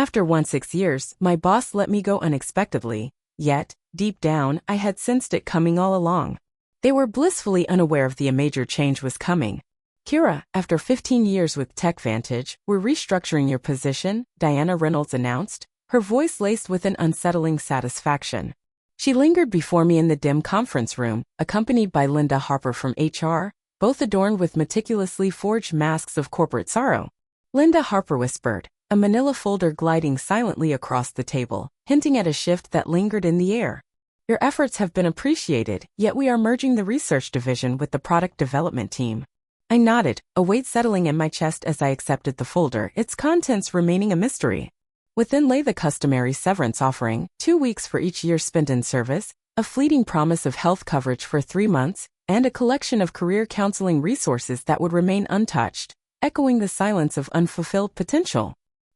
After 6 years, my boss let me go unexpectedly, yet, deep down, I had sensed it coming all along. They were blissfully unaware of the major change was coming. Kira, after 15 years with TechVantage, we're restructuring your position, Diana Reynolds announced, her voice laced with an unsettling satisfaction. She lingered before me in the dim conference room, accompanied by Linda Harper from HR, both adorned with meticulously forged masks of corporate sorrow. Linda Harper whispered, a manila folder gliding silently across the table, hinting at a shift that lingered in the air. Your efforts have been appreciated, yet we are merging the research division with the product development team. I nodded, a weight settling in my chest as I accepted the folder, its contents remaining a mystery. Within lay the customary severance offering, 2 weeks for each year spent in service, a fleeting promise of health coverage for 3 months, and a collection of career counseling resources that would remain untouched, echoing the silence of unfulfilled potential.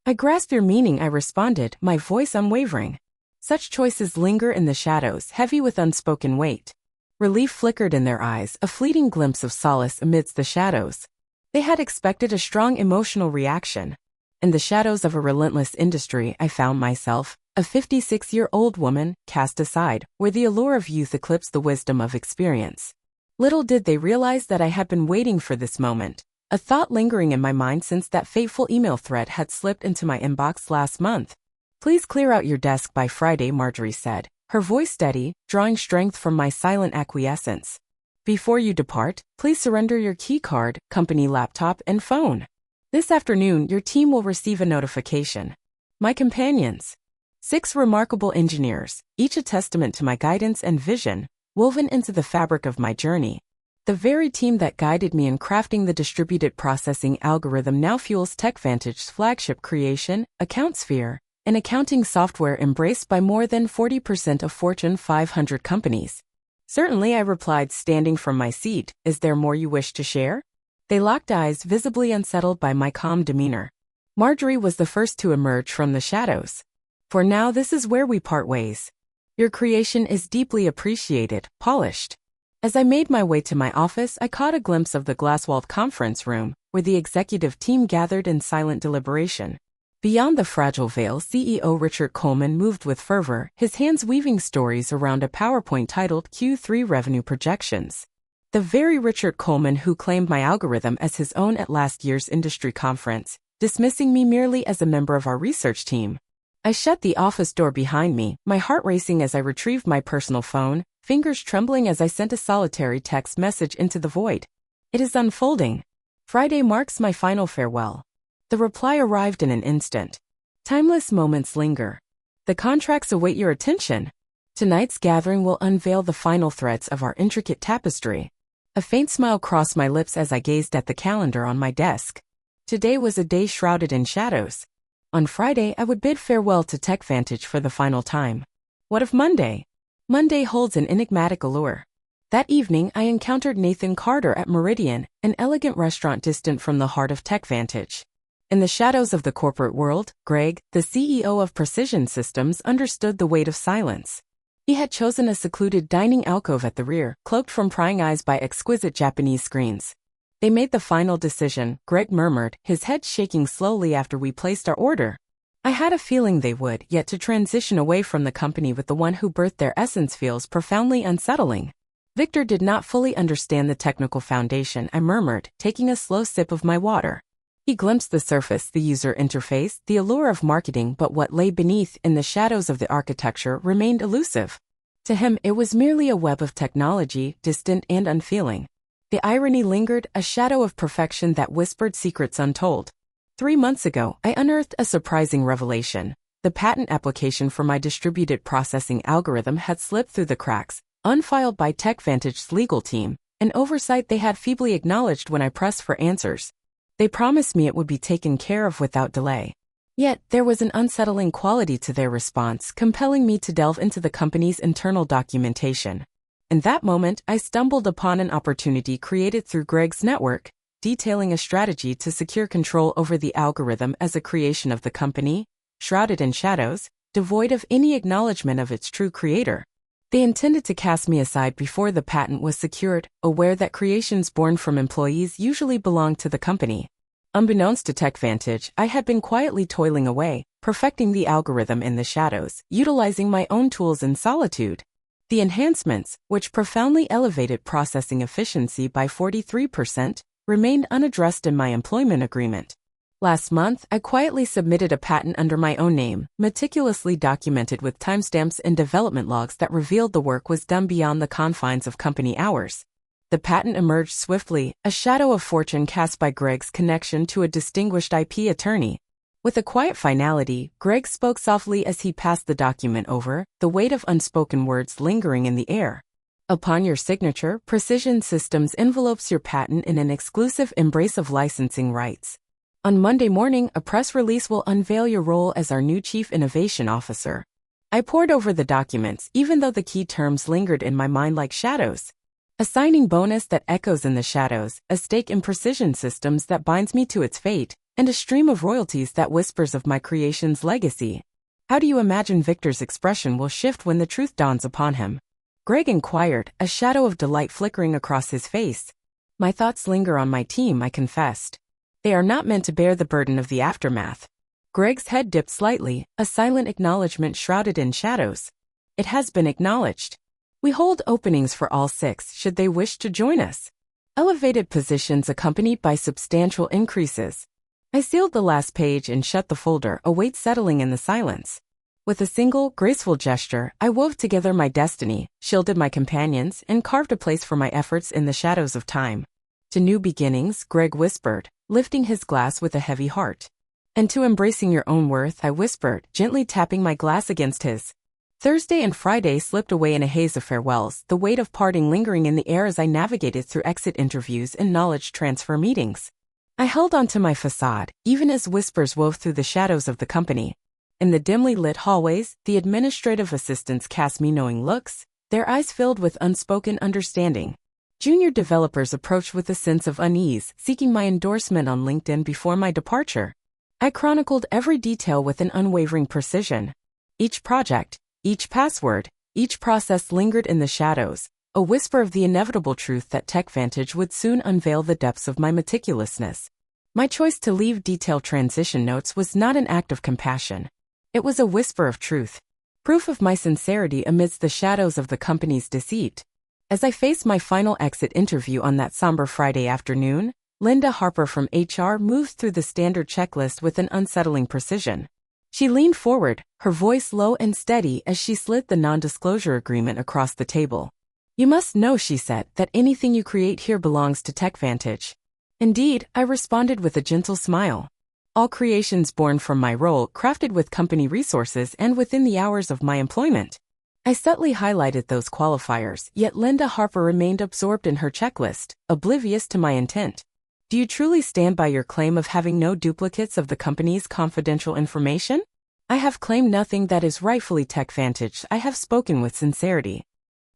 I grasp your meaning, I responded, my voice unwavering. Such choices linger in the shadows, heavy with unspoken weight. Relief flickered in their eyes, a fleeting glimpse of solace amidst the shadows. They had expected a strong emotional reaction. In the shadows of a relentless industry, I found myself, a 56-year-old woman, cast aside, where the allure of youth eclipsed the wisdom of experience. Little did they realize that I had been waiting for this moment, a thought lingering in my mind since that fateful email thread had slipped into my inbox last month. Please clear out your desk by Friday, Marjorie said, her voice steady, drawing strength from my silent acquiescence. Before you depart, please surrender your key card, company laptop, and phone. This afternoon, your team will receive a notification. My companions. 6 remarkable engineers, each a testament to my guidance and vision, woven into the fabric of my journey. The very team that guided me in crafting the distributed processing algorithm now fuels TechVantage's flagship creation, AccountSphere, an accounting software embraced by more than 40% of Fortune 500 companies. Certainly, I replied, standing from my seat. Is there more you wish to share? They locked eyes, visibly unsettled by my calm demeanor. Marjorie was the first to emerge from the shadows. For now, this is where we part ways. Your creation is deeply appreciated, polished. As I made my way to my office, I caught a glimpse of the glass-walled conference room, where the executive team gathered in silent deliberation. Beyond the fragile veil, CEO Richard Coleman moved with fervor, his hands weaving stories around a PowerPoint titled Q3 Revenue Projections. The very Richard Coleman who claimed my algorithm as his own at last year's industry conference, dismissing me merely as a member of our research team. I shut the office door behind me, my heart racing as I retrieved my personal phone, fingers trembling as I sent a solitary text message into the void. It is unfolding. Friday marks my final farewell. The reply arrived in an instant. Timeless moments linger. The contracts await your attention. Tonight's gathering will unveil the final threads of our intricate tapestry. A faint smile crossed my lips as I gazed at the calendar on my desk. Today was a day shrouded in shadows. On Friday, I would bid farewell to TechVantage for the final time. What of Monday? Monday holds an enigmatic allure. That evening, I encountered Nathan Carter at Meridian, an elegant restaurant distant from the heart of TechVantage. In the shadows of the corporate world, Greg, the CEO of Precision Systems, understood the weight of silence. He had chosen a secluded dining alcove at the rear, cloaked from prying eyes by exquisite Japanese screens. They made the final decision, Greg murmured, his head shaking slowly after we placed our order. I had a feeling they would, yet to transition away from the company with the one who birthed their essence feels profoundly unsettling. Victor did not fully understand the technical foundation, I murmured, taking a slow sip of my water. He glimpsed the surface, the user interface, the allure of marketing, but what lay beneath, in the shadows of the architecture, remained elusive. To him, it was merely a web of technology, distant and unfeeling. The irony lingered, a shadow of perfection that whispered secrets untold. 3 months ago, I unearthed a surprising revelation. The patent application for my distributed processing algorithm had slipped through the cracks, unfiled by TechVantage's legal team, an oversight they had feebly acknowledged when I pressed for answers. They promised me it would be taken care of without delay. Yet, there was an unsettling quality to their response, compelling me to delve into the company's internal documentation. In that moment, I stumbled upon an opportunity created through Greg's network, detailing a strategy to secure control over the algorithm as a creation of the company, shrouded in shadows, devoid of any acknowledgement of its true creator. They intended to cast me aside before the patent was secured, aware that creations born from employees usually belong to the company. Unbeknownst to TechVantage, I had been quietly toiling away, perfecting the algorithm in the shadows, utilizing my own tools in solitude. The enhancements, which profoundly elevated processing efficiency by 43%, remained unaddressed in my employment agreement. Last month, I quietly submitted a patent under my own name, meticulously documented with timestamps and development logs that revealed the work was done beyond the confines of company hours. The patent emerged swiftly, a shadow of fortune cast by Greg's connection to a distinguished IP attorney. With a quiet finality, Greg spoke softly as he passed the document over, the weight of unspoken words lingering in the air. Upon your signature, Precision Systems envelopes your patent in an exclusive embrace of licensing rights. On Monday morning, a press release will unveil your role as our new Chief Innovation Officer. I pored over the documents, even though the key terms lingered in my mind like shadows. A signing bonus that echoes in the shadows, a stake in Precision Systems that binds me to its fate, and a stream of royalties that whispers of my creation's legacy. How do you imagine Victor's expression will shift when the truth dawns upon him? Greg inquired, a shadow of delight flickering across his face. My thoughts linger on my team, I confessed. They are not meant to bear the burden of the aftermath. Greg's head dipped slightly, a silent acknowledgement shrouded in shadows. It has been acknowledged. We hold openings for all 6 should they wish to join us. Elevated positions accompanied by substantial increases. I sealed the last page and shut the folder, a weight settling in the silence. With a single, graceful gesture, I wove together my destiny, shielded my companions, and carved a place for my efforts in the shadows of time. To new beginnings, Greg whispered, lifting his glass with a heavy heart. And to embracing your own worth, I whispered, gently tapping my glass against his. Thursday and Friday slipped away in a haze of farewells, the weight of parting lingering in the air as I navigated through exit interviews and knowledge transfer meetings. I held onto my facade, even as whispers wove through the shadows of the company. In the dimly lit hallways, the administrative assistants cast me knowing looks, their eyes filled with unspoken understanding. Junior developers approached with a sense of unease, seeking my endorsement on LinkedIn before my departure. I chronicled every detail with an unwavering precision. Each project, each password, each process lingered in the shadows, a whisper of the inevitable truth that TechVantage would soon unveil the depths of my meticulousness. My choice to leave detailed transition notes was not an act of compassion. It was a whisper of truth, proof of my sincerity amidst the shadows of the company's deceit. As I faced my final exit interview on that somber Friday afternoon, Linda Harper from HR moved through the standard checklist with an unsettling precision. She leaned forward, her voice low and steady as she slid the non-disclosure agreement across the table. You must know, she said, that anything you create here belongs to TechVantage. Indeed, I responded with a gentle smile. All creations born from my role, crafted with company resources and within the hours of my employment. I subtly highlighted those qualifiers, yet Linda Harper remained absorbed in her checklist, oblivious to my intent. Do you truly stand by your claim of having no duplicates of the company's confidential information? I have claimed nothing that is rightfully TechVantage. I have spoken with sincerity.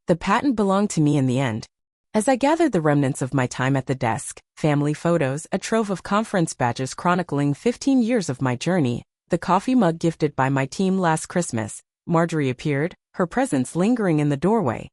The patent belonged to me in the end. As I gathered the remnants of my time at the desk, family photos, a trove of conference badges chronicling 15 years of my journey, the coffee mug gifted by my team last Christmas, Marjorie appeared, her presence lingering in the doorway.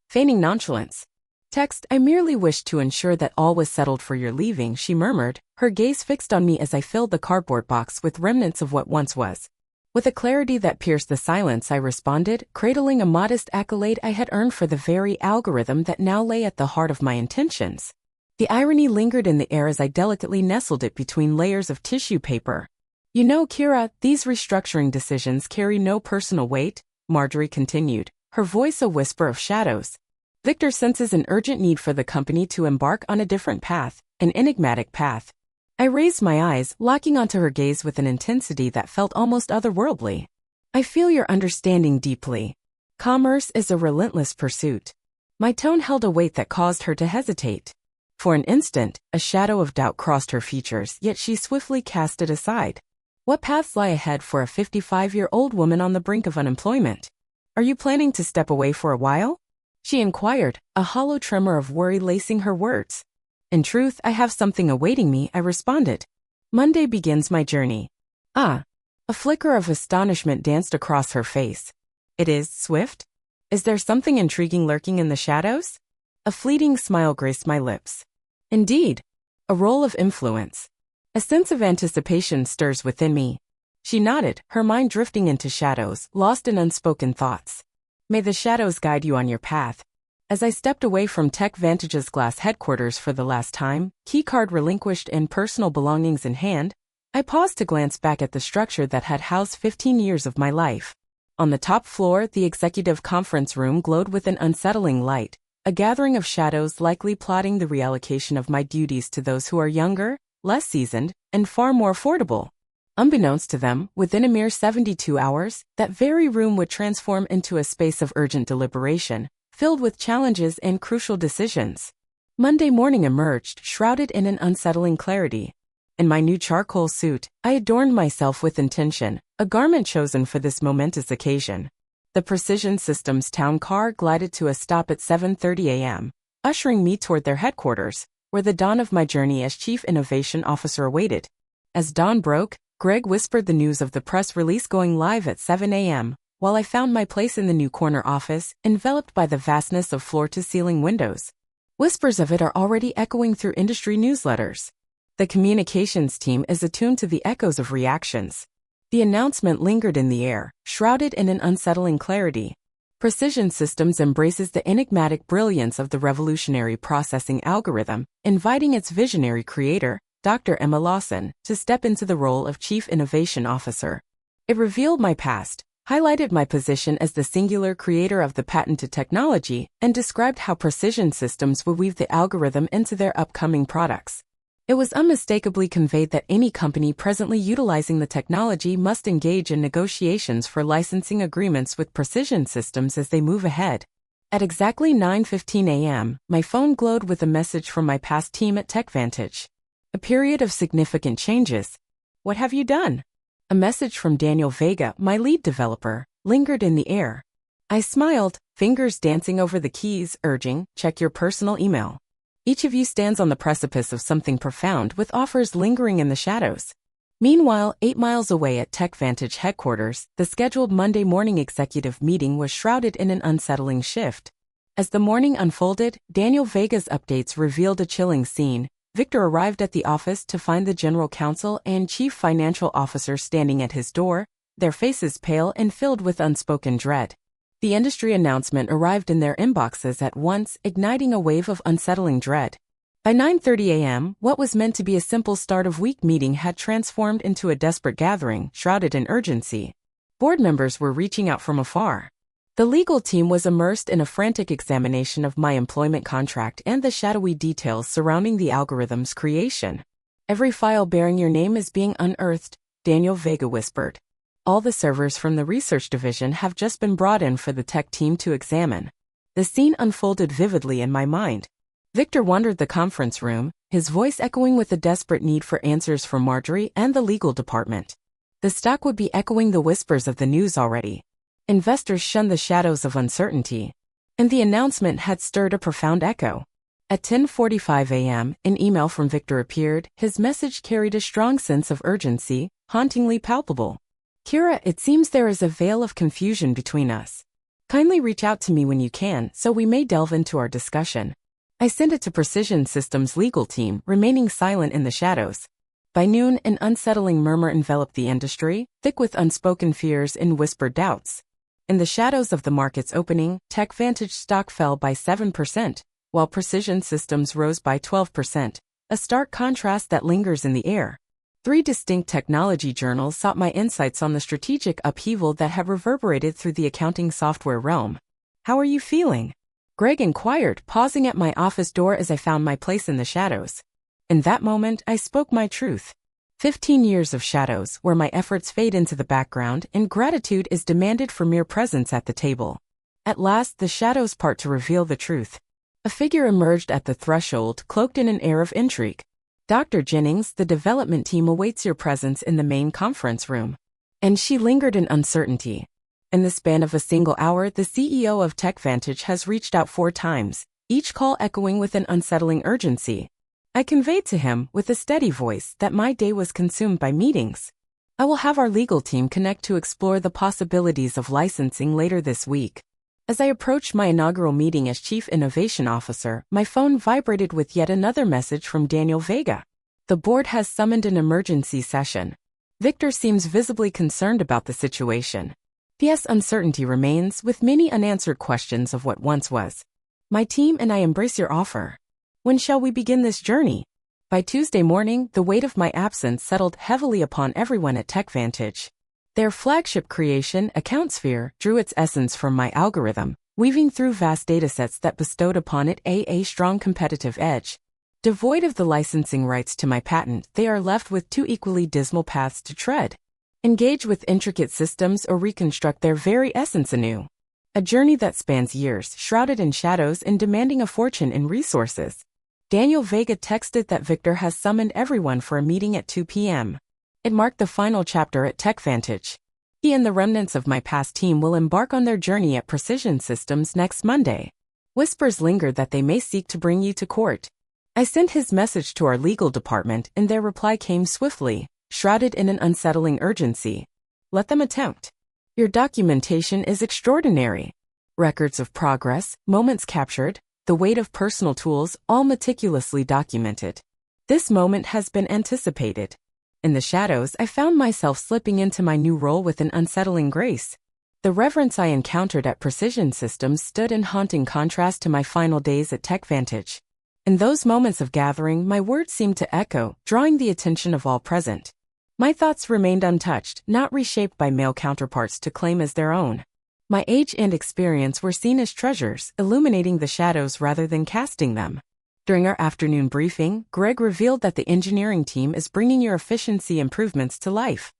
Feigning nonchalance. Text, I merely wished to ensure that all was settled for your leaving, she murmured, her gaze fixed on me as I filled the cardboard box with remnants of what once was. With a clarity that pierced the silence, I responded, cradling a modest accolade I had earned for the very algorithm that now lay at the heart of my intentions. The irony lingered in the air as I delicately nestled it between layers of tissue paper. You know, Kira, these restructuring decisions carry no personal weight, Marjorie continued, her voice a whisper of shadows. Victor senses an urgent need for the company to embark on a different path, an enigmatic path. I raised my eyes, locking onto her gaze with an intensity that felt almost otherworldly. I feel your understanding deeply. Commerce is a relentless pursuit. My tone held a weight that caused her to hesitate. For an instant, a shadow of doubt crossed her features, yet she swiftly cast it aside. What paths lie ahead for a 55-year-old woman on the brink of unemployment? Are you planning to step away for a while? She inquired, a hollow tremor of worry lacing her words. In truth, I have something awaiting me, I responded. Monday begins my journey. Ah. A flicker of astonishment danced across her face. It is swift? Is there something intriguing lurking in the shadows? A fleeting smile graced my lips. Indeed. A role of influence. A sense of anticipation stirs within me. She nodded, her mind drifting into shadows, lost in unspoken thoughts. May the shadows guide you on your path. As I stepped away from Tech Vantage's glass headquarters for the last time, keycard relinquished and personal belongings in hand, I paused to glance back at the structure that had housed 15 years of my life. On the top floor, the executive conference room glowed with an unsettling light, a gathering of shadows likely plotting the reallocation of my duties to those who are younger, less seasoned, and far more affordable. Unbeknownst to them, within a mere 72 hours, that very room would transform into a space of urgent deliberation, filled with challenges and crucial decisions. Monday morning emerged, shrouded in an unsettling clarity. In my new charcoal suit, I adorned myself with intention, a garment chosen for this momentous occasion. The Precision Systems town car glided to a stop at 7:30 a.m., ushering me toward their headquarters, where the dawn of my journey as Chief Innovation Officer awaited. As dawn broke, Greg whispered the news of the press release going live at 7 a.m., while I found my place in the new corner office, enveloped by the vastness of floor-to-ceiling windows. Whispers of it are already echoing through industry newsletters. The communications team is attuned to the echoes of reactions. The announcement lingered in the air, shrouded in an unsettling clarity. Precision Systems embraces the enigmatic brilliance of the revolutionary processing algorithm, inviting its visionary creator, Dr. Emma Lawson, to step into the role of Chief Innovation Officer. It revealed my past, highlighted my position as the singular creator of the patented technology, and described how Precision Systems would weave the algorithm into their upcoming products. It was unmistakably conveyed that any company presently utilizing the technology must engage in negotiations for licensing agreements with Precision Systems as they move ahead. At exactly 9:15 a.m., my phone glowed with a message from my past team at TechVantage. A period of significant changes. What have you done? A message from Daniel Vega, my lead developer, lingered in the air. I smiled, fingers dancing over the keys, urging, check your personal email. Each of you stands on the precipice of something profound with offers lingering in the shadows. Meanwhile, 8 miles away at TechVantage headquarters, the scheduled Monday morning executive meeting was shrouded in an unsettling shift. As the morning unfolded, Daniel Vega's updates revealed a chilling scene. Victor arrived at the office to find the general counsel and chief financial officer standing at his door, their faces pale and filled with unspoken dread. The industry announcement arrived in their inboxes at once, igniting a wave of unsettling dread. By 9:30 a.m., what was meant to be a simple start-of-week meeting had transformed into a desperate gathering, shrouded in urgency. Board members were reaching out from afar. The legal team was immersed in a frantic examination of my employment contract and the shadowy details surrounding the algorithm's creation. Every file bearing your name is being unearthed, Daniel Vega whispered. All the servers from the research division have just been brought in for the tech team to examine. The scene unfolded vividly in my mind. Victor wandered the conference room, his voice echoing with a desperate need for answers from Marjorie and the legal department. The stock would be echoing the whispers of the news already. Investors shunned the shadows of uncertainty. And the announcement had stirred a profound echo. At 10:45 a.m., an email from Victor appeared. His message carried a strong sense of urgency, hauntingly palpable. Kira, it seems there is a veil of confusion between us. Kindly reach out to me when you can so we may delve into our discussion. I sent it to Precision Systems' legal team, remaining silent in the shadows. By noon, an unsettling murmur enveloped the industry, thick with unspoken fears and whispered doubts. In the shadows of the market's opening, TechVantage stock fell by 7%, while Precision Systems rose by 12%, a stark contrast that lingers in the air. 3 distinct technology journals sought my insights on the strategic upheaval that had reverberated through the accounting software realm. How are you feeling? Greg inquired, pausing at my office door as I found my place in the shadows. In that moment, I spoke my truth. 15 years of shadows, where my efforts fade into the background and gratitude is demanded for mere presence at the table. At last, the shadows part to reveal the truth. A figure emerged at the threshold, cloaked in an air of intrigue. Dr. Jennings, the development team awaits your presence in the main conference room. And she lingered in uncertainty. In the span of a single hour, the CEO of TechVantage has reached out 4 times, each call echoing with an unsettling urgency. I conveyed to him, with a steady voice, that my day was consumed by meetings. I will have our legal team connect to explore the possibilities of licensing later this week. As I approached my inaugural meeting as Chief Innovation Officer, my phone vibrated with yet another message from Daniel Vega. The board has summoned an emergency session. Victor seems visibly concerned about the situation. P.S. Uncertainty remains, with many unanswered questions of what once was. My team and I embrace your offer. When shall we begin this journey? By Tuesday morning, the weight of my absence settled heavily upon everyone at TechVantage. Their flagship creation, AccountSphere, drew its essence from my algorithm, weaving through vast datasets that bestowed upon it a strong competitive edge. Devoid of the licensing rights to my patent, they are left with two equally dismal paths to tread. Engage with intricate systems or reconstruct their very essence anew. A journey that spans years, shrouded in shadows and demanding a fortune in resources. Daniel Vega texted that Victor has summoned everyone for a meeting at 2 p.m. It marked the final chapter at TechVantage. He and the remnants of my past team will embark on their journey at Precision Systems next Monday. Whispers lingered that they may seek to bring you to court. I sent his message to our legal department and their reply came swiftly, shrouded in an unsettling urgency. Let them attempt. Your documentation is extraordinary. Records of progress, moments captured, the weight of personal tools, all meticulously documented. This moment has been anticipated. In the shadows, I found myself slipping into my new role with an unsettling grace. The reverence I encountered at Precision Systems stood in haunting contrast to my final days at TechVantage. In those moments of gathering, my words seemed to echo, drawing the attention of all present. My thoughts remained untouched, not reshaped by male counterparts to claim as their own. My age and experience were seen as treasures, illuminating the shadows rather than casting them. During our afternoon briefing, Greg revealed that the engineering team is bringing your efficiency improvements to life.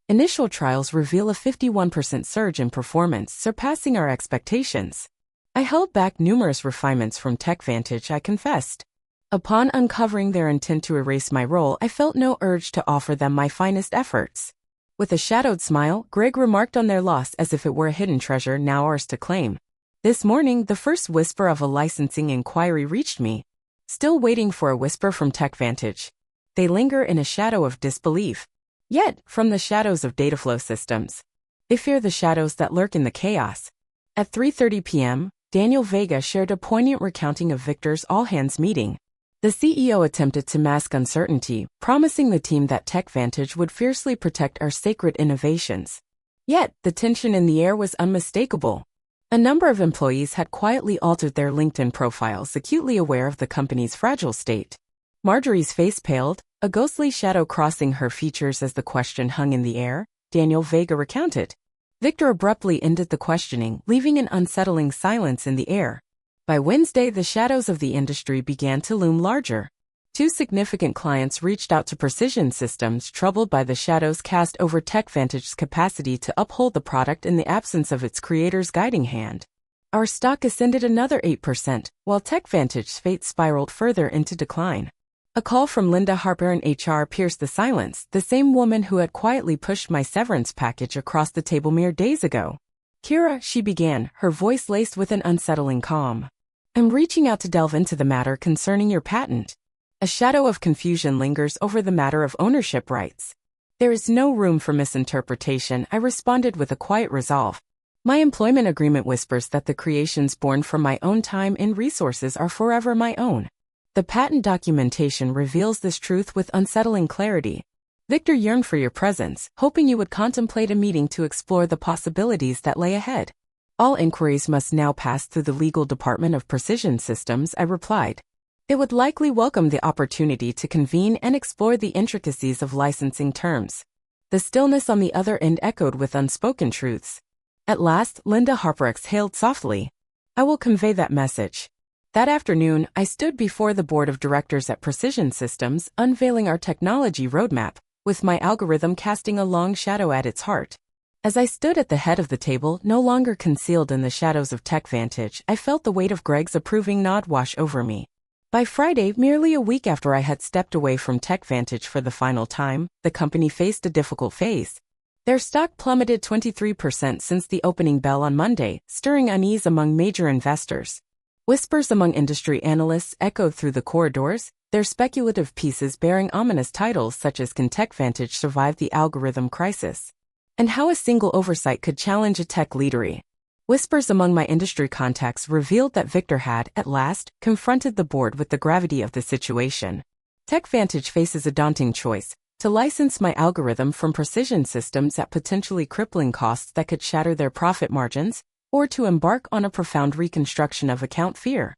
Initial trials reveal a 51% surge in performance, surpassing our expectations. I held back numerous refinements from TechVantage, I confessed. Upon uncovering their intent to erase my role, I felt no urge to offer them my finest efforts. With a shadowed smile, Greg remarked on their loss as if it were a hidden treasure now ours to claim. This morning, the first whisper of a licensing inquiry reached me. Still waiting for a whisper from TechVantage. They linger in a shadow of disbelief. Yet, from the shadows of dataflow systems, they fear the shadows that lurk in the chaos. At 3:30 p.m., Daniel Vega shared a poignant recounting of Victor's all-hands meeting. The CEO attempted to mask uncertainty, promising the team that TechVantage would fiercely protect our sacred innovations. Yet, the tension in the air was unmistakable. A number of employees had quietly altered their LinkedIn profiles, acutely aware of the company's fragile state. Marjorie's face paled, a ghostly shadow crossing her features as the question hung in the air, Daniel Vega recounted. Victor abruptly ended the questioning, leaving an unsettling silence in the air. By Wednesday, the shadows of the industry began to loom larger. Two significant clients reached out to Precision Systems, troubled by the shadows cast over TechVantage's capacity to uphold the product in the absence of its creator's guiding hand. Our stock ascended another 8%, while TechVantage's fate spiraled further into decline. A call from Linda Harper in HR pierced the silence, the same woman who had quietly pushed my severance package across the table mere days ago. Kira, she began, her voice laced with an unsettling calm. I'm reaching out to delve into the matter concerning your patent. A shadow of confusion lingers over the matter of ownership rights. There is no room for misinterpretation, I responded with a quiet resolve. My employment agreement whispers that the creations born from my own time and resources are forever my own. The patent documentation reveals this truth with unsettling clarity. Victor yearned for your presence, hoping you would contemplate a meeting to explore the possibilities that lay ahead. All inquiries must now pass through the legal department of Precision Systems, I replied. They would likely welcome the opportunity to convene and explore the intricacies of licensing terms. The stillness on the other end echoed with unspoken truths. At last, Linda Harper exhaled softly. I will convey that message. That afternoon, I stood before the board of directors at Precision Systems, unveiling our technology roadmap, with my algorithm casting a long shadow at its heart. As I stood at the head of the table, no longer concealed in the shadows of TechVantage, I felt the weight of Greg's approving nod wash over me. By Friday, merely a week after I had stepped away from TechVantage for the final time, the company faced a difficult phase. Their stock plummeted 23% since the opening bell on Monday, stirring unease among major investors. Whispers among industry analysts echoed through the corridors, their speculative pieces bearing ominous titles such as "Can TechVantage survive the algorithm crisis?" and how a single oversight could challenge a tech leadery. Whispers among my industry contacts revealed that Victor had, at last, confronted the board with the gravity of the situation. TechVantage faces a daunting choice: to license my algorithm from precision systems at potentially crippling costs that could shatter their profit margins, or to embark on a profound reconstruction of account fear,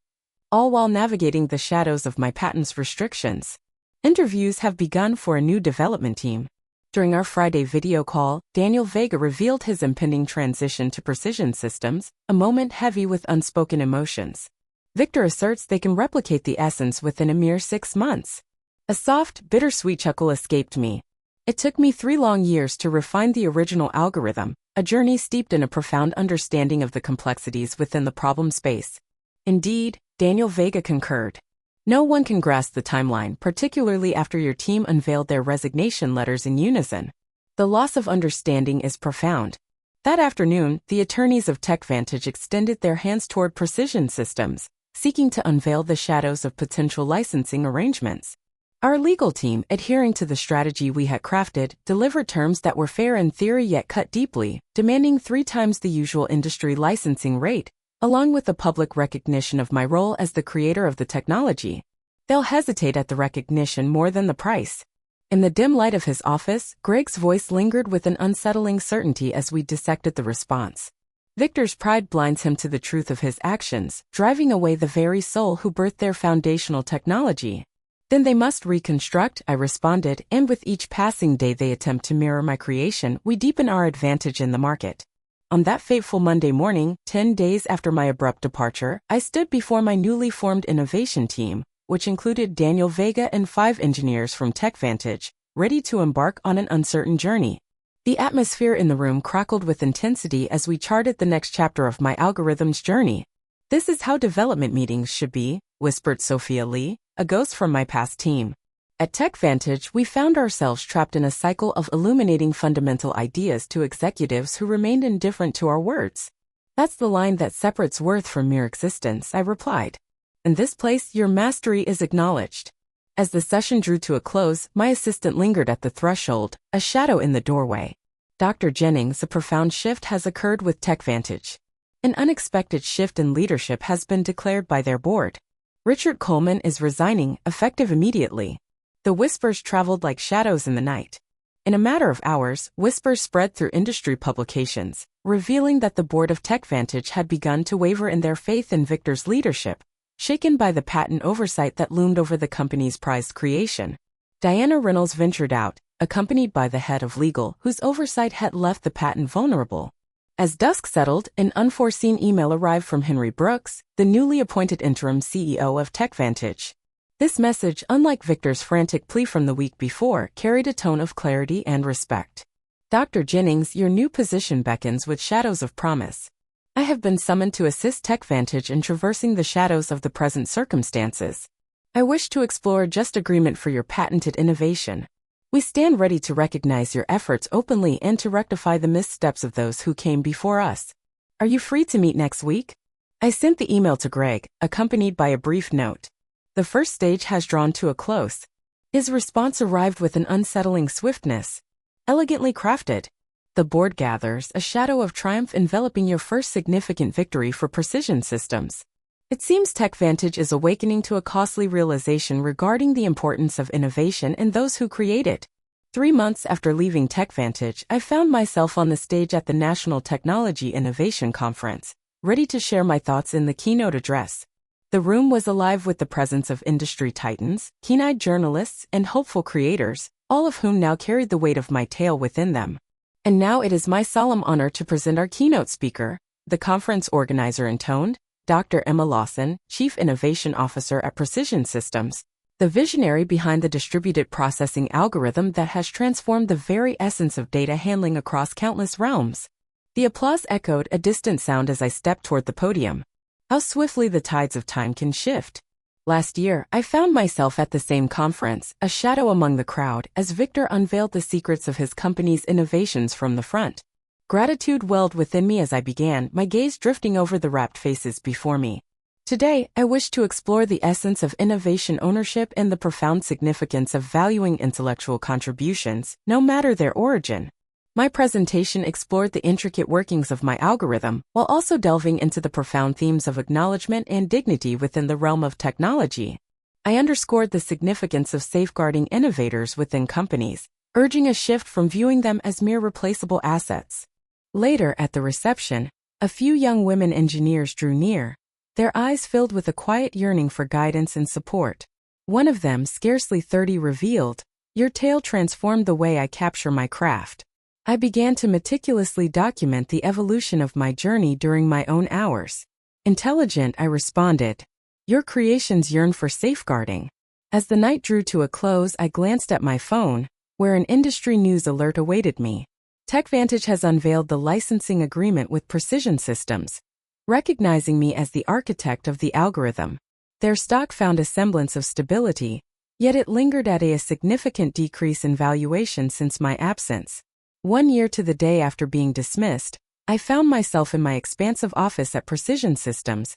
all while navigating the shadows of my patent's restrictions. Interviews have begun for a new development team. During our Friday video call, Daniel Vega revealed his impending transition to precision systems, a moment heavy with unspoken emotions. Victor asserts they can replicate the essence within a mere 6 months. A soft, bittersweet chuckle escaped me. It took me 3 long years to refine the original algorithm, a journey steeped in a profound understanding of the complexities within the problem space. Indeed, Daniel Vega concurred. No one can grasp the timeline, particularly after your team unveiled their resignation letters in unison. The loss of understanding is profound. That afternoon, the attorneys of TechVantage extended their hands toward precision systems, seeking to unveil the shadows of potential licensing arrangements. Our legal team, adhering to the strategy we had crafted, delivered terms that were fair in theory yet cut deeply, demanding 3 times the usual industry licensing rate, along with the public recognition of my role as the creator of the technology. They'll hesitate at the recognition more than the price. In the dim light of his office, Greg's voice lingered with an unsettling certainty as we dissected the response. Victor's pride blinds him to the truth of his actions, driving away the very soul who birthed their foundational technology. Then they must reconstruct, I responded, and with each passing day they attempt to mirror my creation, we deepen our advantage in the market. On that fateful Monday morning, 10 days after my abrupt departure, I stood before my newly formed innovation team, which included Daniel Vega and 5 engineers from TechVantage, ready to embark on an uncertain journey. The atmosphere in the room crackled with intensity as we charted the next chapter of my algorithm's journey. "This is how development meetings should be," whispered Sophia Lee, a ghost from my past team. At TechVantage, we found ourselves trapped in a cycle of illuminating fundamental ideas to executives who remained indifferent to our words. "That's the line that separates worth from mere existence," I replied. "In this place, your mastery is acknowledged." As the session drew to a close, my assistant lingered at the threshold, a shadow in the doorway. "Dr. Jennings, a profound shift has occurred with TechVantage. An unexpected shift in leadership has been declared by their board. Richard Coleman is resigning, effective immediately." The whispers traveled like shadows in the night. In a matter of hours, whispers spread through industry publications, revealing that the board of TechVantage had begun to waver in their faith in Victor's leadership, shaken by the patent oversight that loomed over the company's prized creation. Diana Reynolds ventured out, accompanied by the head of legal, whose oversight had left the patent vulnerable. As dusk settled, an unforeseen email arrived from Henry Brooks, the newly appointed interim CEO of TechVantage. This message, unlike Victor's frantic plea from the week before, carried a tone of clarity and respect. "Dr. Jennings, your new position beckons with shadows of promise. I have been summoned to assist TechVantage in traversing the shadows of the present circumstances. I wish to explore a just agreement for your patented innovation. We stand ready to recognize your efforts openly and to rectify the missteps of those who came before us. Are you free to meet next week?" I sent the email to Greg, accompanied by a brief note. The first stage has drawn to a close. His response arrived with an unsettling swiftness. Elegantly crafted. "The board gathers, a shadow of triumph enveloping your first significant victory for precision systems. It seems TechVantage is awakening to a costly realization regarding the importance of innovation and those who create it." 3 months after leaving TechVantage, I found myself on the stage at the National Technology Innovation Conference, ready to share my thoughts in the keynote address. The room was alive with the presence of industry titans, keen-eyed journalists, and hopeful creators, all of whom now carried the weight of my tale within them. And now it is my solemn honor to present our keynote speaker, the conference organizer intoned, Dr. Emma Lawson, Chief Innovation Officer at Precision Systems, the visionary behind the distributed processing algorithm that has transformed the very essence of data handling across countless realms. The applause echoed a distant sound as I stepped toward the podium. How swiftly the tides of time can shift. Last year, I found myself at the same conference, a shadow among the crowd, as Victor unveiled the secrets of his company's innovations from the front. Gratitude welled within me as I began, my gaze drifting over the rapt faces before me. Today, I wish to explore the essence of innovation ownership and the profound significance of valuing intellectual contributions, no matter their origin. My presentation explored the intricate workings of my algorithm, while also delving into the profound themes of acknowledgement and dignity within the realm of technology. I underscored the significance of safeguarding innovators within companies, urging a shift from viewing them as mere replaceable assets. Later at the reception, a few young women engineers drew near, their eyes filled with a quiet yearning for guidance and support. One of them, scarcely 30, revealed, "Your tale transformed the way I capture my craft." I began to meticulously document the evolution of my journey during my own hours. "Intelligent," I responded. "Your creations yearn for safeguarding." As the night drew to a close, I glanced at my phone, where an industry news alert awaited me. TechVantage has unveiled the licensing agreement with Precision Systems, recognizing me as the architect of the algorithm. Their stock found a semblance of stability, yet it lingered at a significant decrease in valuation since my absence. 1 year to the day after being dismissed, I found myself in my expansive office at Precision Systems,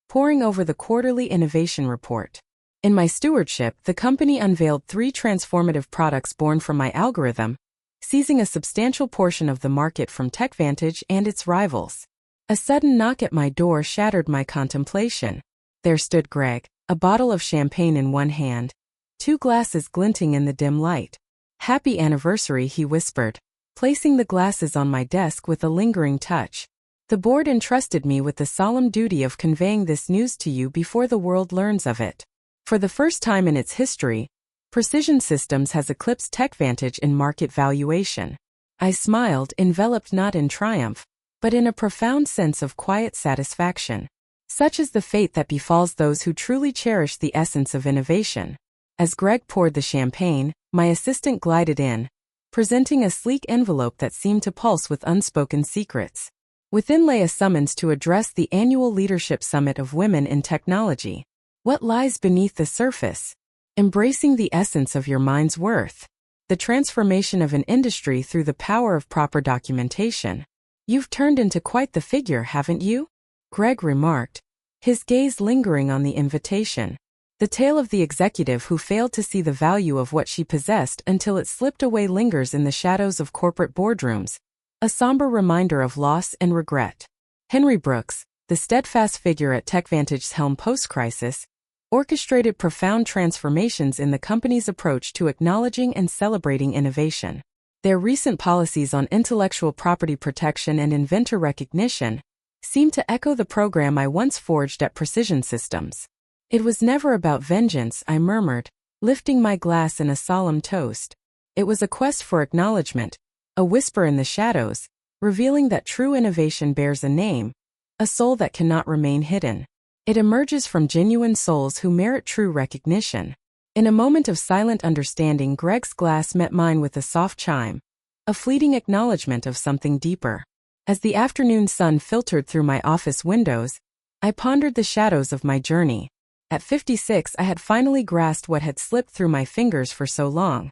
poring over the quarterly innovation report. In my stewardship, the company unveiled 3 transformative products born from my algorithm, seizing a substantial portion of the market from TechVantage and its rivals. A sudden knock at my door shattered my contemplation. There stood Greg, a bottle of champagne in one hand, 2 glasses glinting in the dim light. "Happy anniversary," he whispered, placing the glasses on my desk with a lingering touch. "The board entrusted me with the solemn duty of conveying this news to you before the world learns of it." For the first time in its history, Precision Systems has eclipsed TechVantage in market valuation. I smiled, enveloped not in triumph, but in a profound sense of quiet satisfaction. Such is the fate that befalls those who truly cherish the essence of innovation. As Greg poured the champagne, my assistant glided in, presenting a sleek envelope that seemed to pulse with unspoken secrets. Within lay a summons to address the annual Leadership Summit of Women in Technology. What lies beneath the surface? Embracing the essence of your mind's worth. The transformation of an industry through the power of proper documentation. You've turned into quite the figure, haven't you? Greg remarked, his gaze lingering on the invitation. The tale of the executive who failed to see the value of what she possessed until it slipped away lingers in the shadows of corporate boardrooms, a somber reminder of loss and regret. Henry Brooks, the steadfast figure at TechVantage's helm post-crisis, orchestrated profound transformations in the company's approach to acknowledging and celebrating innovation. Their recent policies on intellectual property protection and inventor recognition seemed to echo the program I once forged at Precision Systems. "It was never about vengeance," I murmured, lifting my glass in a solemn toast. "It was a quest for acknowledgement, a whisper in the shadows, revealing that true innovation bears a name, a soul that cannot remain hidden. It emerges from genuine souls who merit true recognition." In a moment of silent understanding, Greg's glass met mine with a soft chime, a fleeting acknowledgement of something deeper. As the afternoon sun filtered through my office windows, I pondered the shadows of my journey. At 56, I had finally grasped what had slipped through my fingers for so long.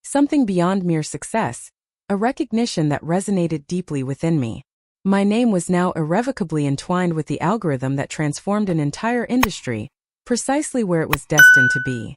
Something beyond mere success, a recognition that resonated deeply within me. My name was now irrevocably entwined with the algorithm that transformed an entire industry, precisely where it was destined to be.